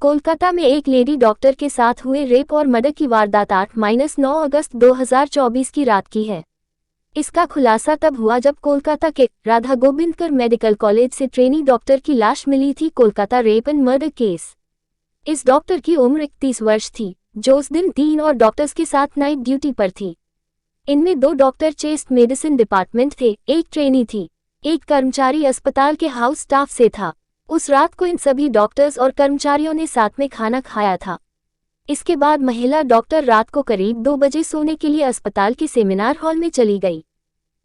कोलकाता में एक lady doctor के साथ हुए रेप और मर्डर की वारदात 8-9 अगस्त 2024 की रात की है। इसका खुलासा तब हुआ जब कोलकाता के राधा गोविंदकर मेडिकल कॉलेज से ट्रेनी डॉक्टर की लाश मिली थी। Kolkata rape and murder case. इस डॉक्टर की उम्र 31 वर्ष थी, जो उस दिन 3 और डॉक्टर्स के साथ नाइट ड्यूटी पर थी। इनमें 2 डॉक्टर चेस्ट मेडिसिन डिपार्टमेंट थे, एक ट्रेनी थी, एक कर्मचारी अस्पताल के हाउस स्टाफ से था। उस रात को इन सभी डॉक्टर्स और कर्मचारियों ने साथ में खाना खाया था। इसके बाद महिला डॉक्टर रात को करीब 2 बजे सोने के लिए अस्पताल के सेमिनार हॉल में चली गई।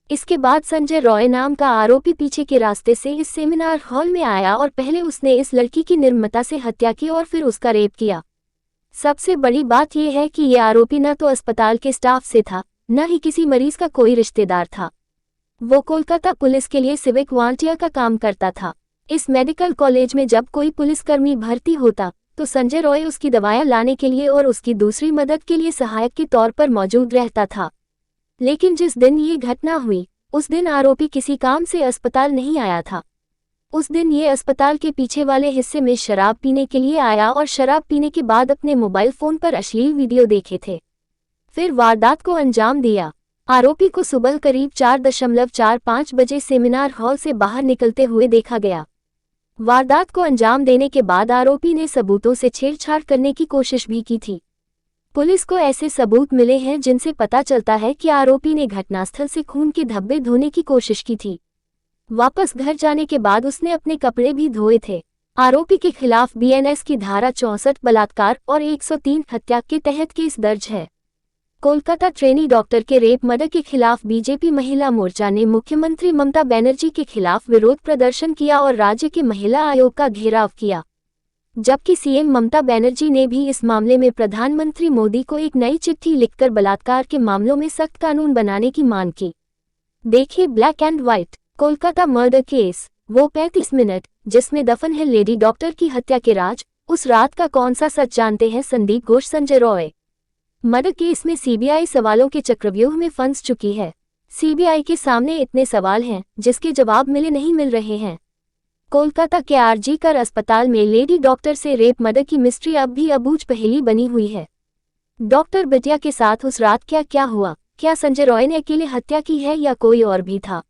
इसके बाद संजय रॉय नाम का आरोपी पीछे के रास्ते से इस सेमिनार हॉल में आया और पहले उसने इस लड़की की निर्ममता से हत्या की और फिर उसका रेप किया। सबसे बड़ी बात यह है कि यह आरोपी न तो अस्पताल के स्टाफ से था, न ही किसी मरीज का कोई रिश्तेदार था। वो कोलकाता पुलिस के लिए सिविक वॉलंटियर का काम करता था। इस मेडिकल कॉलेज में जब कोई पुलिसकर्मी भर्ती होता तो संजय रॉय उसकी दवाएं लाने के लिए और उसकी दूसरी मदद के लिए सहायक के तौर पर मौजूद रहता था। लेकिन जिस दिन ये घटना हुई, उस दिन आरोपी किसी काम से अस्पताल नहीं आया था। उस दिन ये अस्पताल के पीछे वाले हिस्से में शराब पीने के लिए आया और शराब पीने के बाद अपने मोबाइल फोन पर अश्लील वीडियो देखे थे। फिर वारदात को अंजाम दिया। आरोपी को सुबह करीब 4:45 बजे सेमिनार हॉल से बाहर निकलते हुए देखा गया। वारदात को अंजाम देने के बाद आरोपी ने सबूतों से छेड़छाड़ करने की कोशिश भी की थी। पुलिस को ऐसे सबूत मिले हैं जिनसे पता चलता है कि आरोपी ने घटनास्थल से खून के धब्बे धोने की कोशिश की थी। वापस घर जाने के बाद उसने अपने कपड़े भी धोए थे। आरोपी के खिलाफ बीएनएस की धारा 64 बलात्कार और 103 हत्या के तहत केस दर्ज है। कोलकाता ट्रेनी डॉक्टर के रेप मर्डर के खिलाफ बीजेपी महिला मोर्चा ने मुख्यमंत्री ममता बनर्जी के खिलाफ विरोध प्रदर्शन किया और राज्य के महिला आयोग का घेराव किया। जबकि सीएम ममता बनर्जी ने भी इस मामले में प्रधानमंत्री मोदी को एक नई चिट्ठी लिखकर बलात्कार के मामलों में सख्त कानून बनाने की मांग की। देखिए black and white Kolkata murder case, वो 35 मिनट जिसमें दफन है लेडी डॉक्टर की हत्या के राज। उस रात का कौन सा सच जानते हैं संदीप घोष, संजय रॉय। मर्डर केस में सीबीआई सवालों के चक्रव्यूह में फंस चुकी है। सीबीआई के सामने इतने सवाल हैं जिसके जवाब नहीं मिल रहे हैं। कोलकाता के आरजी कर अस्पताल में लेडी डॉक्टर से रेप मर्डर की मिस्ट्री अब भी अबूझ पहेली बनी हुई है। डॉक्टर बिटिया के साथ उस रात क्या क्या हुआ? क्या संजय रॉय ने अकेले हत्या की है या कोई और भी था?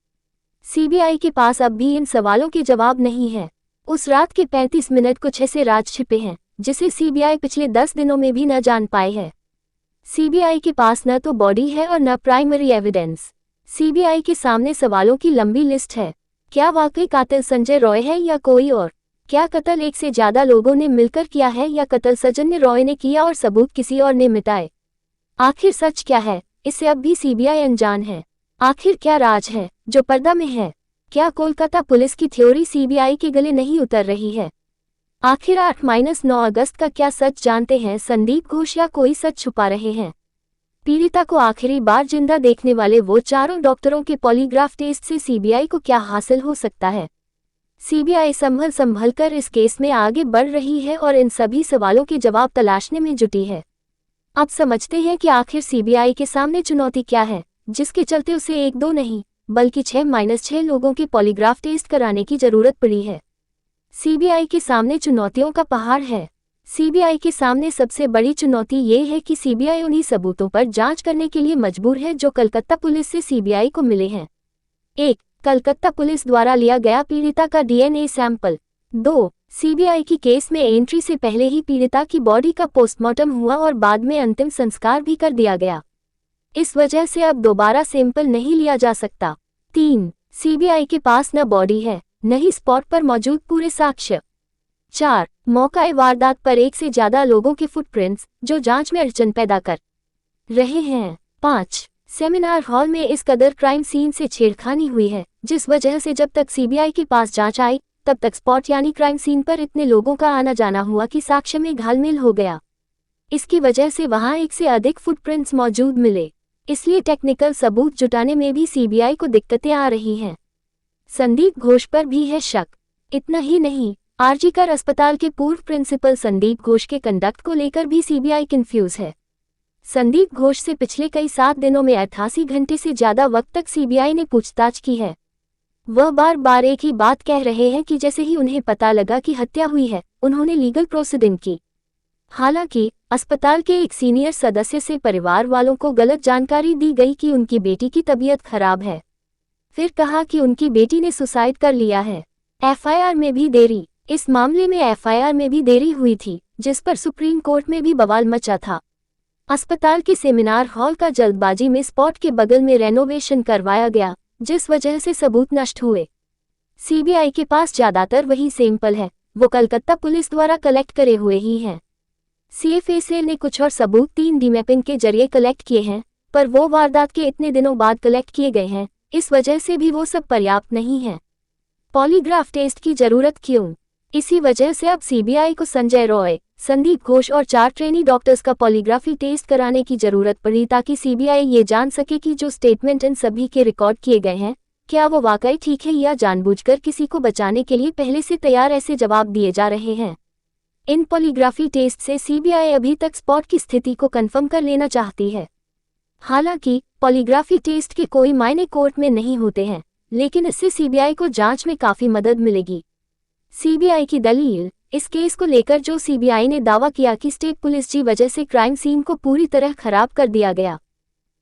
सीबीआई के पास अब भी इन सवालों के जवाब नहीं है। उस रात के 35 मिनट कुछ ऐसे राज छिपे हैं जिसे सीबीआई पिछले 10 दिनों में भी न जान पाए है। सीबीआई के पास न तो बॉडी है और न प्राइमरी एविडेंस। सीबीआई के सामने सवालों की लंबी लिस्ट है। क्या वाकई कातिल संजय रॉय है या कोई और? क्या कत्ल एक से ज्यादा लोगों ने मिलकर किया है या कत्ल संजय रॉय ने किया और सबूत किसी और ने मिटाए? आखिर सच क्या है, इससे अब भी सीबीआई अनजान है। आखिर क्या राज है जो पर्दा में है? क्या कोलकाता पुलिस की थ्योरी सीबीआई के गले नहीं उतर रही है? आखिर 8-9 अगस्त का क्या सच जानते हैं संदीप घोष या कोई सच छुपा रहे हैं? पीड़िता को आखिरी बार जिंदा देखने वाले वो 4 डॉक्टरों के पॉलीग्राफ टेस्ट से सीबीआई को क्या हासिल हो सकता है? सीबीआई संभल कर इस केस में आगे बढ़ रही है और इन सभी सवालों के जवाब तलाशने में जुटी है। अब समझते हैं कि आखिर सीबीआई के सामने चुनौती क्या है, जिसके चलते उसे 1-2 नहीं बल्कि 6-6 लोगों के पॉलीग्राफ टेस्ट कराने की जरूरत पड़ी है। सीबीआई के सामने चुनौतियों का पहाड़ है। सीबीआई के सामने सबसे बड़ी चुनौती ये है कि सीबीआई उन्हीं सबूतों पर जांच करने के लिए मजबूर है जो कलकत्ता पुलिस से सीबीआई को मिले हैं। 1. कलकत्ता पुलिस द्वारा लिया गया पीड़िता का डीएनए सैंपल। 2. सीबीआई की केस में एंट्री से पहले ही पीड़िता की बॉडी का पोस्टमार्टम हुआ और बाद में अंतिम संस्कार भी कर दिया गया। इस वजह से अब दोबारा सैंपल नहीं लिया जा सकता। 3. सीबीआई के पास न बॉडी है, न ही स्पॉट पर मौजूद पूरे साक्ष्य। 4. मौका वारदात पर 1 से ज्यादा लोगों के फुटप्रिंट्स जो जांच में अड़चन पैदा कर रहे हैं। 5. सेमिनार हॉल में इस कदर क्राइम सीन से छेड़खानी हुई है जिस वजह से जब तक सीबीआई के पास जांच आई तब तक स्पॉट यानी क्राइम सीन पर इतने लोगों का आना जाना हुआ कि साक्ष्य में घालमेल हो गया। इसकी वजह से वहां 1 से अधिक फुटप्रिंट्स मौजूद मिले, इसलिए टेक्निकल सबूत जुटाने में भी सीबीआई को दिक्कतें आ रही हैं। संदीप घोष पर भी है शक। इतना ही नहीं, आरजी कर अस्पताल के पूर्व प्रिंसिपल संदीप घोष के कंडक्ट को लेकर भी सीबीआई कंफ्यूज है। संदीप घोष से पिछले कई 7 दिनों में 88 घंटे से ज्यादा वक्त तक सीबीआई ने पूछताछ की है। वह बार बार एक ही बात कह रहे हैं कि जैसे ही उन्हें पता लगा कि हत्या हुई है उन्होंने लीगल प्रोसीडिंग की। हालांकि अस्पताल के एक सीनियर सदस्य से परिवार वालों को गलत जानकारी दी गई कि उनकी बेटी की तबीयत खराब है। फिर कहा कि उनकी बेटी ने सुसाइड कर लिया है। एफआईआर में भी देरी। इस मामले में एफआईआर में भी देरी हुई थी, जिस पर सुप्रीम कोर्ट में भी बवाल मचा था। अस्पताल के सेमिनार हॉल का जल्दबाजी में स्पॉट के बगल में रेनोवेशन करवाया गया, जिस वजह से सबूत नष्ट हुए। सीबीआई के पास ज्यादातर वही सैंपल है, वो कलकत्ता पुलिस द्वारा कलेक्ट करे हुए ही हैं। सीएफएसएल ने कुछ और सबूत 3D मैपिंग के जरिए कलेक्ट किए हैं, पर वो वारदात के इतने दिनों बाद कलेक्ट किए गए हैं, इस वजह से भी वो सब पर्याप्त नहीं है। पॉलीग्राफ टेस्ट की जरूरत क्यों? इसी वजह से अब सीबीआई को संजय रॉय, संदीप घोष और 4 ट्रेनी डॉक्टर्स का पॉलीग्राफी टेस्ट कराने की जरूरत पड़ी, ताकि सीबीआई ये जान सके कि जो स्टेटमेंट इन सभी के रिकॉर्ड किए गए हैं क्या वो वाकई ठीक है या जानबूझकर किसी को बचाने के लिए पहले से तैयार ऐसे जवाब दिए जा रहे हैं। इन पॉलीग्राफी टेस्ट से सीबीआई अभी तक स्पॉट की स्थिति को कंफर्म कर लेना चाहती है। हालांकि पॉलीग्राफी टेस्ट के कोई मायने कोर्ट में नहीं होते हैं, लेकिन इससे सीबीआई को जांच में काफी मदद मिलेगी। सीबीआई की दलील। इस केस को लेकर जो सीबीआई ने दावा किया कि स्टेट पुलिस की वजह से क्राइम सीन को पूरी तरह खराब कर दिया गया,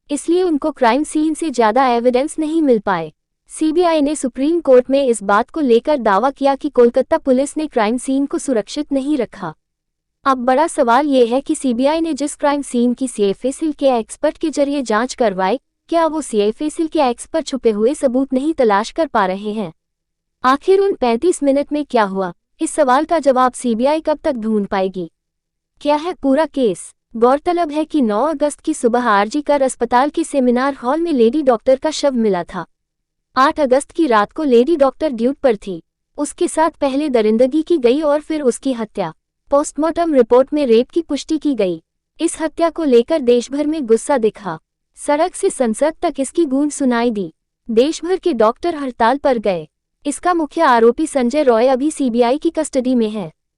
इसलिए उनको क्राइम सीन से ज्यादा एविडेंस नहीं मिल पाए। सीबीआई ने सुप्रीम कोर्ट में इस बात को लेकर दावा किया कि कोलकाता पुलिस ने क्राइम सीन को सुरक्षित नहीं रखा। अब बड़ा सवाल ये है कि सीबीआई ने जिस क्राइम सीन की सीएफएसएल के एक्सपर्ट के जरिए जांच करवाई, क्या वो सीएफएसएल के एक्सपर्ट छुपे हुए सबूत नहीं तलाश कर पा रहे हैं? आखिर उन 35 मिनट में क्या हुआ? इस सवाल का जवाब सीबीआई कब तक ढूंढ पाएगी? क्या है पूरा केस? गौरतलब है कि 9 अगस्त की सुबह आरजी कर अस्पताल के सेमिनार हॉल में लेडी डॉक्टर का शव मिला था। 8 अगस्त की रात को लेडी डॉक्टर ड्यूटी पर थी। उसके साथ पहले दरिंदगी की गई और फिर उसकी हत्या। पोस्टमार्टम रिपोर्ट में रेप की पुष्टि की गई। इस हत्या को लेकर देश भर में गुस्सा दिखा। सड़क से संसद तक इसकी गूंज सुनाई दी। देश भर के डॉक्टर हड़ताल पर गए। इसका मुख्य आरोपी संजय रॉय अभी सीबीआई की कस्टडी में है।